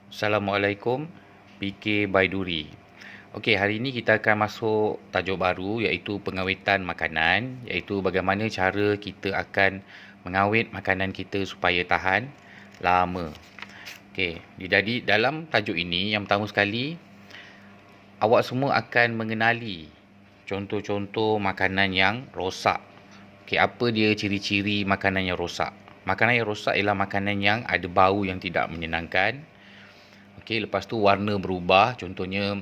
Assalamualaikum, PK Baiduri. Okey, hari ini kita akan masuk tajuk baru iaitu pengawitan makanan, iaitu bagaimana cara kita akan mengawet makanan kita supaya tahan lama. Okey, jadi dalam tajuk ini yang pertama sekali, awak semua akan mengenali contoh-contoh makanan yang rosak. Okey, apa dia ciri-ciri makanan yang rosak? Makanan yang rosak ialah makanan yang ada bau yang tidak menyenangkan. Okey, lepas tu warna berubah. Contohnya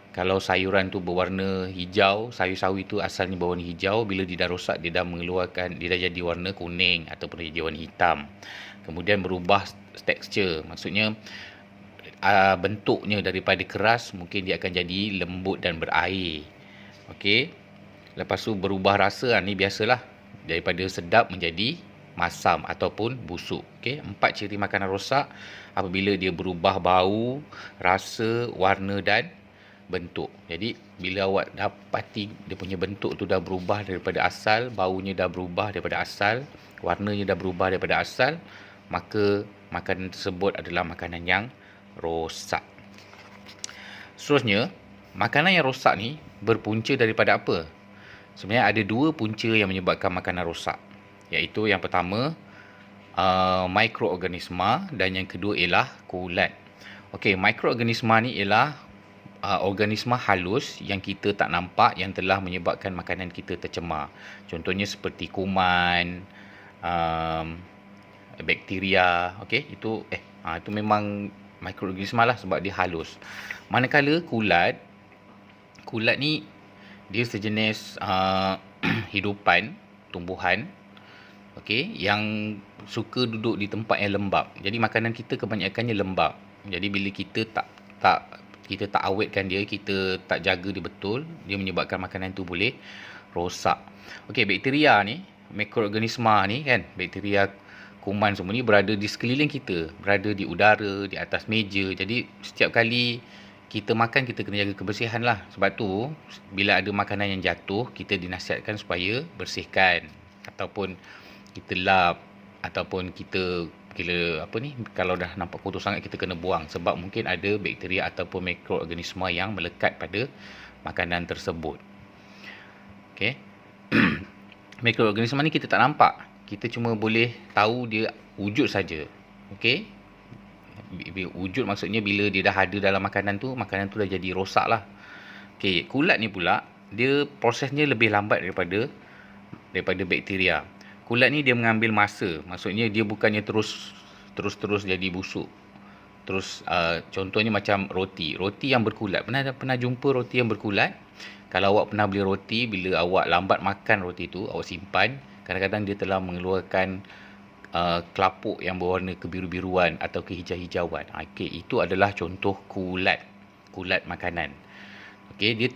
kalau sayuran tu berwarna hijau, sayur-sawi tu asalnya berwarna hijau, bila dia dah rosak dia dah mengeluarkan, dia dah jadi warna kuning ataupun dia jadi warna hitam. Kemudian berubah tekstur, maksudnya bentuknya daripada keras mungkin dia akan jadi lembut dan berair. Okey. Lepas tu berubah rasa, ni biasalah, daripada sedap menjadi masam ataupun busuk. Okey, 4 ciri makanan rosak apabila dia berubah bau, rasa, warna dan bentuk. Jadi bila awak dapati dia punya bentuk tu dah berubah daripada asal, baunya dah berubah daripada asal, warnanya dah berubah daripada asal, maka makanan tersebut adalah makanan yang rosak. Seterusnya, makanan yang rosak ni berpunca daripada apa? Sebenarnya ada dua punca yang menyebabkan makanan rosak. Iaitu yang pertama, mikroorganisma, dan yang kedua ialah kulat. Okey, mikroorganisma ni ialah organisma halus yang kita tak nampak yang telah menyebabkan makanan kita tercemar. Contohnya seperti kuman, bakteria. Okey, itu memang mikroorganisma lah sebab dia halus. Manakala kulat ni dia sejenis hidupan, tumbuhan, okey, yang suka duduk di tempat yang lembap. Jadi makanan kita kebanyakannya lembap. Jadi bila kita tak awetkan dia, kita tak jaga dia betul, dia menyebabkan makanan tu boleh rosak. Okey, bakteria ni, mikroorganisma ni kan, bakteria, kuman semua ni berada di sekeliling kita, berada di udara, di atas meja. Jadi setiap kali kita makan, kita kena jaga kebersihan lah. Sebab tu bila ada makanan yang jatuh, kita dinasihatkan supaya bersihkan, ataupun kita lap, ataupun kita kalau dah nampak kotor sangat, kita kena buang. Sebab mungkin ada bakteria ataupun mikroorganisma yang melekat pada makanan tersebut. Okey. Mikroorganisma ni kita tak nampak, kita cuma boleh tahu dia wujud saja. Okey. Wujud maksudnya bila dia dah ada dalam makanan tu dah jadi rosak lah. Okey, kulat ni pula, dia prosesnya lebih lambat daripada bakteria. Kulat ni dia mengambil masa, maksudnya dia bukannya terus jadi busuk. Terus contohnya macam roti yang berkulat. Pernah jumpa roti yang berkulat? Kalau awak pernah beli roti, bila awak lambat makan roti tu, awak simpan, kadang-kadang dia telah mengeluarkan kelapuk yang berwarna kebiru-biruan atau kehijau-hijauan. Okey, itu adalah contoh kulat makanan. Okey, dia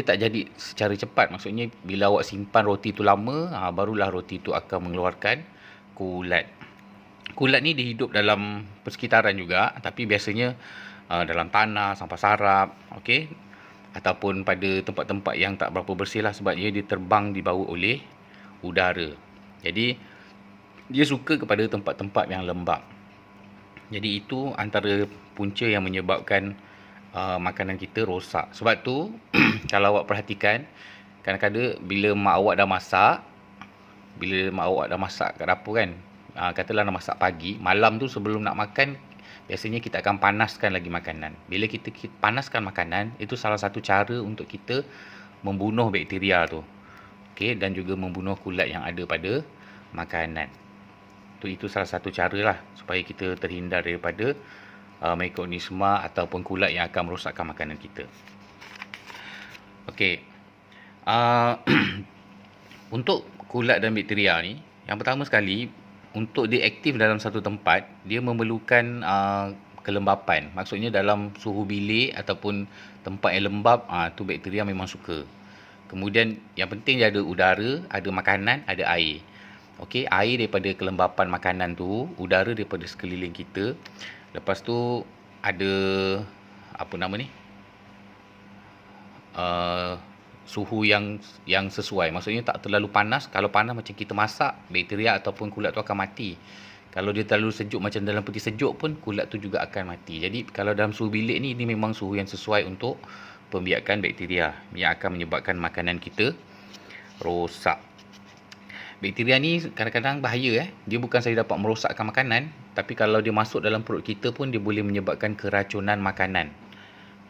tak jadi secara cepat. Maksudnya bila awak simpan roti tu lama, barulah roti tu akan mengeluarkan kulat. Kulat ni dia hidup dalam persekitaran juga, tapi biasanya dalam tanah, sampah sarap, okey, ataupun pada tempat-tempat yang tak berapa bersih lah, sebab dia terbang dibawa oleh udara. Jadi dia suka kepada tempat-tempat yang lembap. Jadi itu antara punca yang menyebabkan makanan kita rosak. Sebab tu kalau awak perhatikan, kadang-kadang bila mak awak dah masak kat dapur kan, katalah nak masak pagi, malam tu sebelum nak makan, biasanya kita akan panaskan lagi makanan. Bila kita panaskan makanan, itu salah satu cara untuk kita membunuh bakteria tu. Okey, dan juga membunuh kulat yang ada pada makanan. Itu salah satu cara lah supaya kita terhindar daripada mikroorganisma ataupun kulat yang akan merosakkan makanan kita. Okey. Untuk kulat dan bakteria ni, yang pertama sekali, untuk dia aktif dalam satu tempat, dia memerlukan kelembapan. Maksudnya dalam suhu bilik ataupun tempat yang lembab, tu bakteria memang suka. Kemudian yang penting dia ada udara, ada makanan, ada air. Okey, air daripada kelembapan makanan tu, udara daripada sekeliling kita. Lepas tu ada suhu yang sesuai. Maksudnya tak terlalu panas. Kalau panas macam kita masak, bakteria ataupun kulat tu akan mati. Kalau dia terlalu sejuk macam dalam peti sejuk pun, kulat tu juga akan mati. Jadi kalau dalam suhu bilik ni, ini memang suhu yang sesuai untuk pembiakan bakteria yang akan menyebabkan makanan kita rosak. Bakteria ni kadang-kadang bahaya. Dia bukan saja dapat merosakkan makanan, tapi kalau dia masuk dalam perut kita pun, dia boleh menyebabkan keracunan makanan.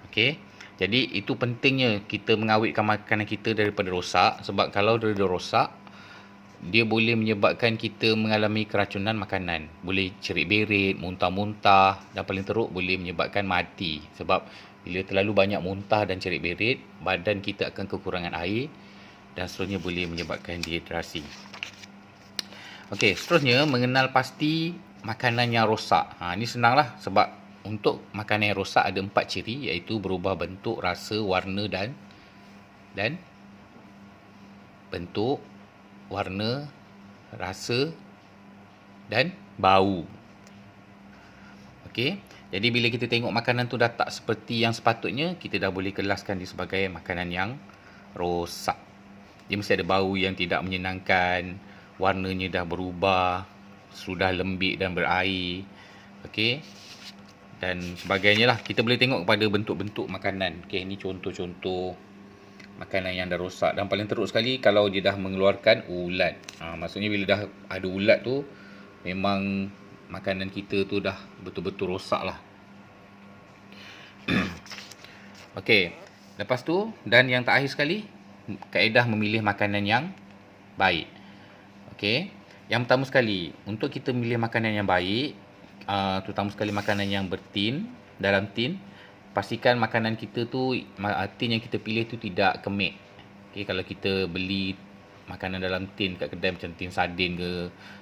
Okey. Jadi itu pentingnya kita mengawetkan makanan kita daripada rosak, sebab kalau dia rosak, dia boleh menyebabkan kita mengalami keracunan makanan. Boleh cerit berit, muntah-muntah, dan paling teruk boleh menyebabkan mati. Sebab bila terlalu banyak muntah dan cerit berit, badan kita akan kekurangan air dan seterusnya boleh menyebabkan dehidrasi. Okey, seterusnya mengenal pasti makanan yang rosak. Ini senanglah, sebab untuk makanan yang rosak ada 4 ciri, iaitu berubah bentuk, rasa, warna dan bentuk, warna, rasa dan bau. Okey, jadi bila kita tengok makanan tu dah tak seperti yang sepatutnya, kita dah boleh kelaskan dia sebagai makanan yang rosak. Dia mesti ada bau yang tidak menyenangkan, warnanya dah berubah, sudah lembik dan berair. Okey, dan sebagainya lah. Kita boleh tengok kepada bentuk-bentuk makanan. Okey, ini contoh-contoh makanan yang dah rosak. Dan paling teruk sekali kalau dia dah mengeluarkan ulat. Maksudnya bila dah ada ulat tu, memang makanan kita tu dah betul-betul rosak lah. Okey, lepas tu, dan yang terakhir sekali, kaedah memilih makanan yang baik. Okey, yang pertama sekali, untuk kita memilih makanan yang baik, terutama sekali makanan yang bertin, dalam tin, pastikan makanan kita tu, tin yang kita pilih tu tidak kemik. Okay, kalau kita beli makanan dalam tin kat kedai macam tin sardin ke,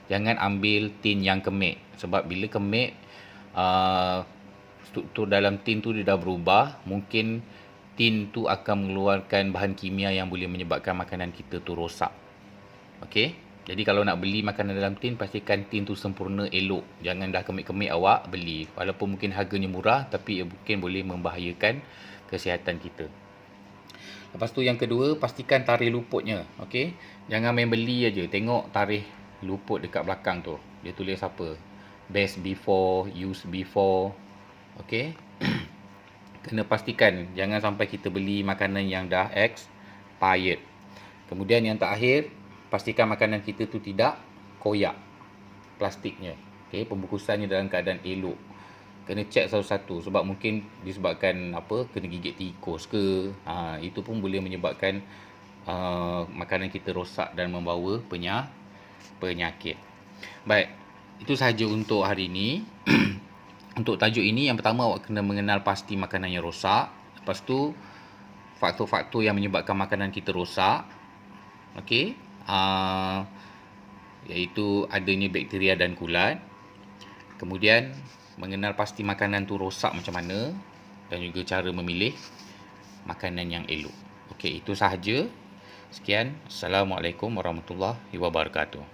jangan ambil tin yang kemik. Sebab bila kemik, struktur dalam tin tu dia dah berubah. Mungkin tin tu akan mengeluarkan bahan kimia yang boleh menyebabkan makanan kita tu rosak. Okey, jadi kalau nak beli makanan dalam tin, pastikan tin tu sempurna, elok. Jangan dah kemik-kemik awak beli. Walaupun mungkin harganya murah, tapi mungkin boleh membahayakan kesihatan kita. Lepas tu yang kedua, pastikan tarikh luputnya. Okey, jangan main beli aja. Tengok tarikh luput dekat belakang tu. Dia tulis apa? Best before, use before. Okey. Kena pastikan jangan sampai kita beli makanan yang dah expired. Kemudian yang terakhir, pastikan makanan kita tu tidak koyak plastiknya. Okey, pembungkusannya dalam keadaan elok. Kena cek satu-satu, sebab mungkin disebabkan apa, kena gigit tikus ke. Itu pun boleh menyebabkan makanan kita rosak dan membawa penyakit. Baik, itu sahaja untuk hari ini. Untuk tajuk ini, yang pertama awak kena mengenal pasti makanan yang rosak. Lepas tu, faktor-faktor yang menyebabkan makanan kita rosak. Okey, iaitu adanya bakteria dan kulat. Kemudian mengenal pasti makanan tu rosak macam mana, dan juga cara memilih makanan yang elok. Okey, itu sahaja. Sekian. Assalamualaikum warahmatullahi wabarakatuh.